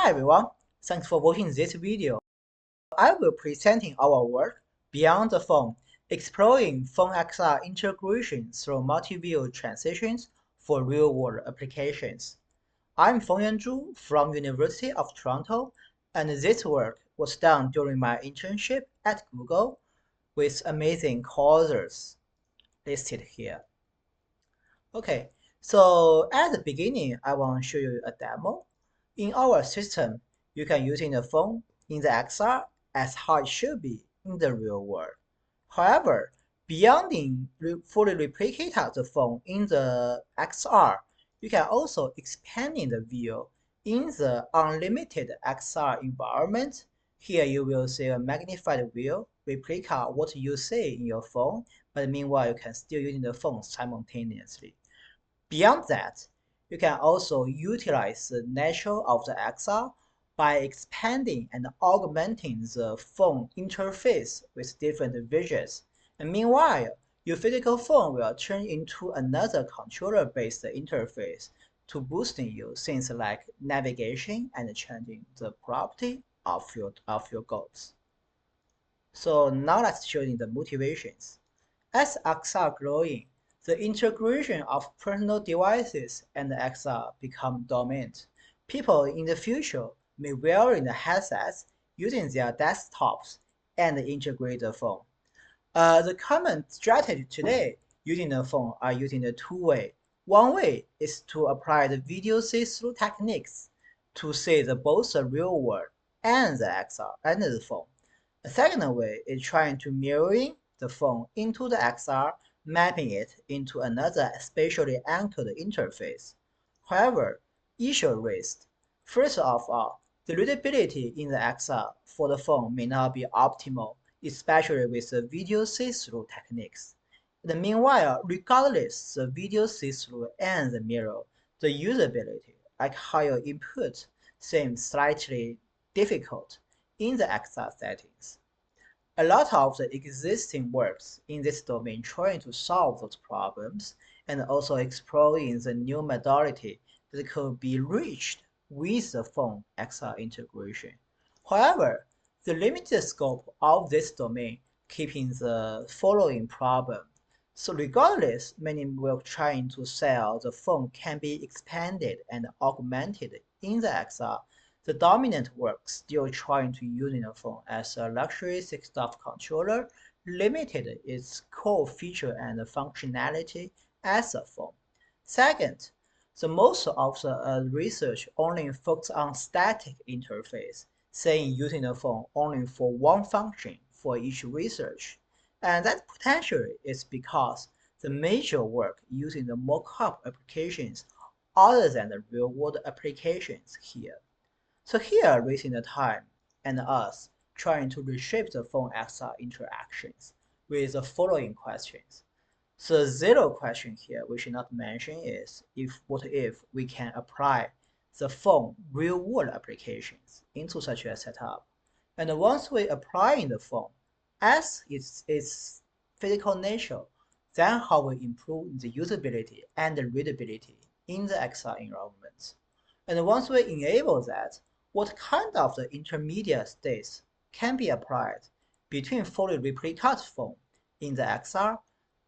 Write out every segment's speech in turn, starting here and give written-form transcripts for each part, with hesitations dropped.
Hi everyone, thanks for watching this video. I will presenting our work Beyond the Phone, exploring phone XR integration through multi-view transitions for real-world applications. I'm Fengyuan Zhu from University of Toronto, and this work was done during my internship at Google with amazing co-authors listed here. Okay, so at the beginning, I want to show you a demo. In our system, you can use the phone in the XR as how it should be in the real world. However, beyond fully replicate the phone in the XR, you can also expand the view in the unlimited XR environment. Here you will see a magnified view, replica what you see in your phone, but meanwhile you can still use the phone simultaneously. Beyond that, you can also utilize the nature of the XR by expanding and augmenting the phone interface with different widgets. And meanwhile, your physical phone will turn into another controller-based interface to boosting you things like navigation and changing the property of your goals. So now let's show you the motivations. As XR growing, the integration of personal devices and XR become dominant. People in the future may wear the headsets using their desktops and integrate the phone. The common strategy today using the phone are using the two way. One way is to apply the video see-through techniques to see both the real world and the XR and the phone. The second way is trying to mirroring the phone into the XR, mapping it into another spatially anchored interface. However, issue raised. First of all, the readability in the XR for the phone may not be optimal, especially with the video see-through techniques. And meanwhile, regardless the video see-through and the mirror, the usability, like how you input, seems slightly difficult in the XR settings. A lot of the existing works in this domain trying to solve those problems and also exploring the new modality that could be reached with the phone XR integration. However, the limited scope of this domain keeping the following problem. So regardless, many will trying to sell the phone can be expanded and augmented in the XR. The dominant work still trying to use the phone as a luxury 6-stop controller, limited its core feature and functionality as a phone. Second, the most of the research only focus on static interface, saying using the phone only for one function for each research. And that potentially is because the major work using the mock-up applications other than the real-world applications here. So here raising the time and us trying to reshape the phone XR interactions with the following questions. So zero question here we should not mention is what if we can apply the phone real-world applications into such a setup. And once we apply in the phone as its physical nature, then how we improve the usability and the readability in the XR environments. And once we enable that, what kind of the intermediate states can be applied between fully replicated phone in the XR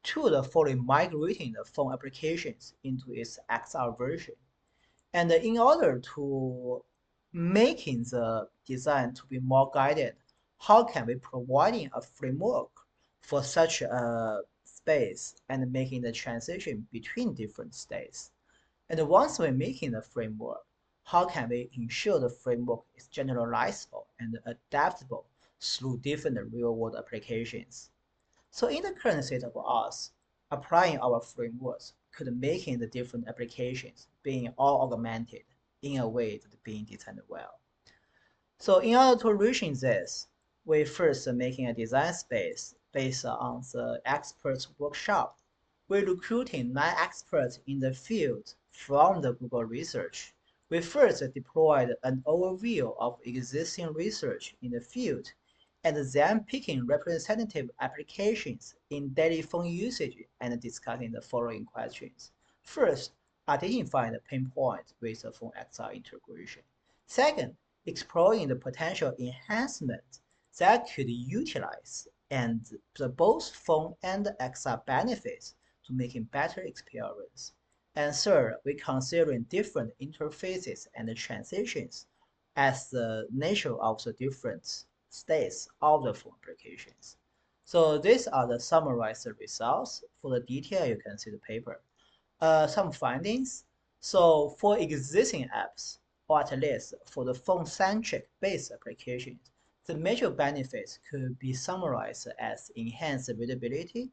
to the fully migrating the phone applications into its XR version. And in order to making the design to be more guided, how can we providing a framework for such a space and making the transition between different states? And once we're making the framework, how can we ensure the framework is generalizable and adaptable through different real-world applications? So in the current state of us, applying our frameworks could make the different applications being all augmented in a way that being designed well. So in order to reach this, we first making a design space based on the experts workshop. We're recruiting 9 experts in the field from the Google research. We first deployed an overview of existing research in the field, and then picking representative applications in daily phone usage and discussing the following questions. First, identifying the pain point with the phone XR integration. Second, exploring the potential enhancement that could utilize and the both phone and XR benefits to making better experience. And third, we considering different interfaces and transitions as the nature of the different states of the phone applications. So these are the summarized results. For the detail, you can see the paper. Some findings. So for existing apps, or at least for the phone-centric based applications, the major benefits could be summarized as enhanced readability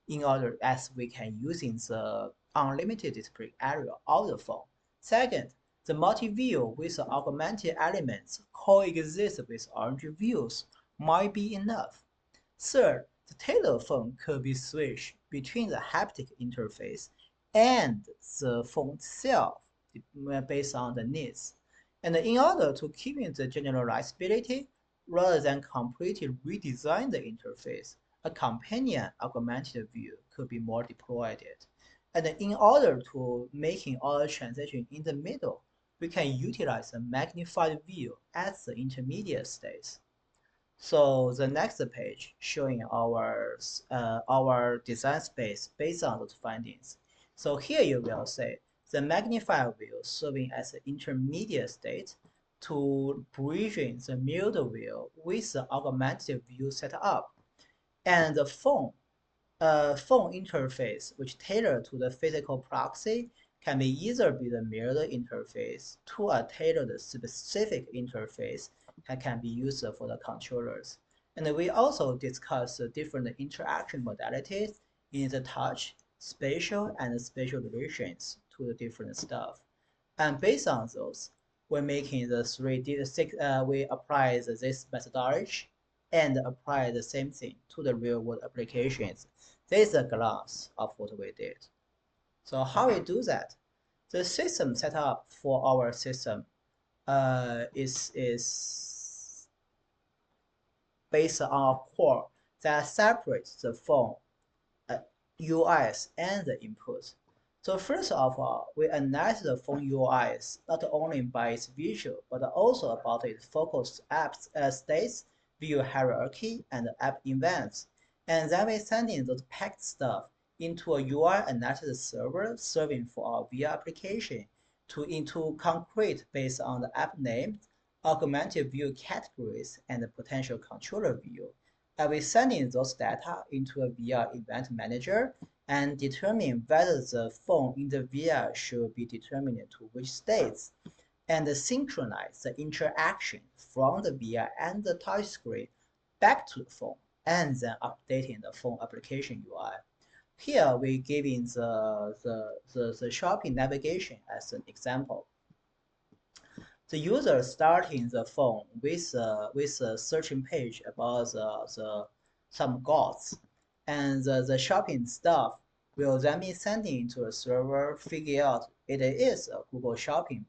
in order as we can using the unlimited display area of the phone. Second, the multi-view with the augmented elements coexist with orange views might be enough. Third, the tailored phone could be switched between the haptic interface and the phone itself based on the needs. And in order to keep the generalizability, rather than completely redesign the interface, a companion augmented view could be more deployed. And in order to making all the transition in the middle, we can utilize a magnified view as the intermediate state. So the next page showing our design space based on those findings. So here you will see the magnifier view serving as an intermediate state to bridging the middle view with the augmented view setup. And the phone interface, which tailored to the physical proxy, can be either be the mirrored interface to a tailored specific interface that can be used for the controllers. And we also discuss the different interaction modalities in the touch, spatial, and spatial relations to the different stuff. And based on those, we're making the we apply this methodology and apply the same thing to the real world applications. This is a glance of what we did. So how we do that? The system setup for our system is based on a core that separates the phone UIs and the inputs. So first of all, we analyze the phone UIs not only by its visual, but also about its focused apps states, view hierarchy, and app events. And then we send in those packed stuff into a UI analysis server serving for our VR application into concrete based on the app name, augmented view categories, and the potential controller view. And we send in those data into a VR event manager and determine whether the phone in the VR should be determined to which states, and synchronize the interaction from the VR and the touchscreen back to the phone, and then updating the phone application UI. Here we giving the shopping navigation as an example. The user starting the phone with a searching page about some goods, and the shopping stuff will then be sent into the server, figure out it is a Google Shopping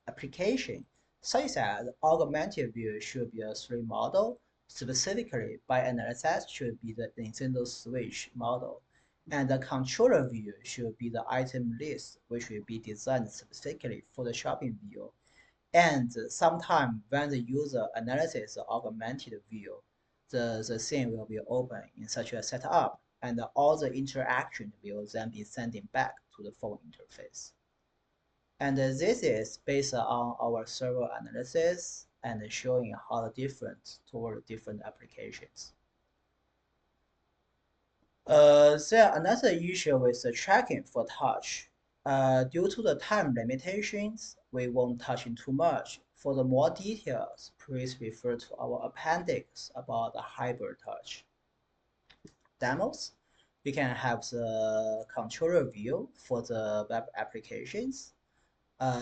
application, such that augmented view should be a 3 model, specifically by analysis should be the Nintendo Switch model, and the controller view should be the item list, which will be designed specifically for the shopping view. And sometime when the user analyzes the augmented view, the scene will be open in such a setup, and all the interaction will then be sending back to the phone interface. And this is based on our server analysis and showing how the difference toward different applications. There another issue with the tracking for touch. Due to the time limitations, we won't touch in too much. For the more details, please refer to our appendix about the hybrid touch. Demos, we can have the controller view for the web applications.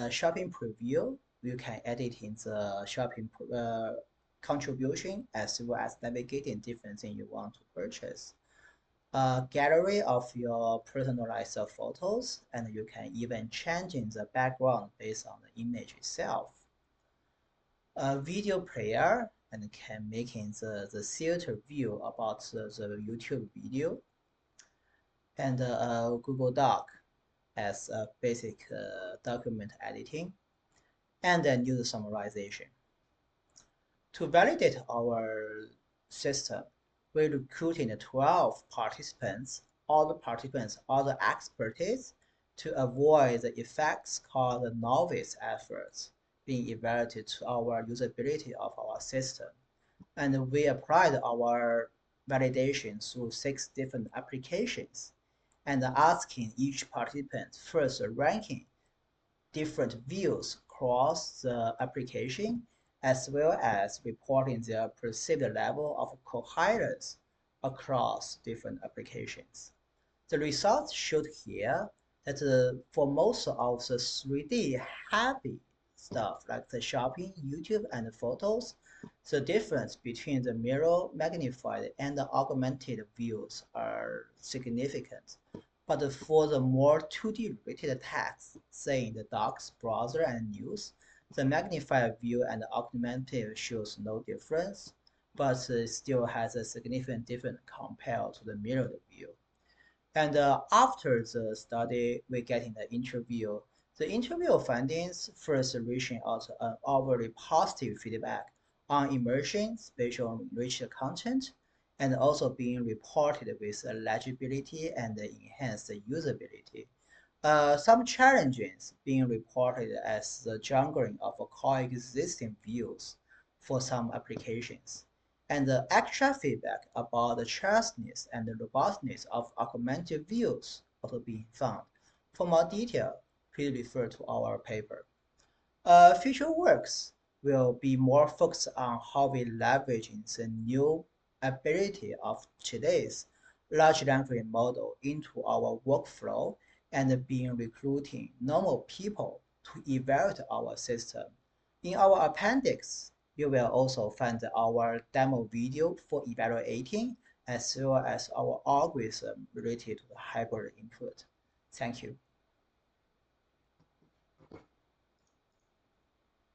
Shopping preview, you can edit in the shopping contribution as well as navigating different things you want to purchase. A gallery of your personalized photos, and you can even change in the background based on the image itself. A video player, and can make in the theater view about the YouTube video, and a Google Doc as a basic document editing, and then use summarization. To validate our system, we recruited 12 participants. All the participants are the expertise to avoid the effects called the novice efforts being evaluated to our usability of our system. And we applied our validation through 6 different applications and asking each participant first ranking different views across the application, as well as reporting their perceived level of coherence across different applications. The results showed here that for most of the 3D heavy stuff like the shopping, YouTube, and photos, the difference between the mirror, magnified, and the augmented views are significant. But for the more 2D related text, say in the docs, browser, and news, the magnified view and the augmented shows no difference, but it still has a significant difference compared to the mirrored view. And after the study, we get in the interview. The interview findings first reaching out an overly positive feedback on immersion, spatial enriched content, and also being reported with legibility and enhanced usability. Some challenges being reported as the jungling of coexisting views for some applications, and the extra feedback about the trustness and the robustness of augmented views also being found. For more detail, please refer to our paper. Future works will be more focused on how we leverage the new ability of today's large language model into our workflow and being recruiting normal people to evaluate our system. In our appendix, you will also find our demo video for evaluating as well as our algorithm related to the hybrid input. Thank you.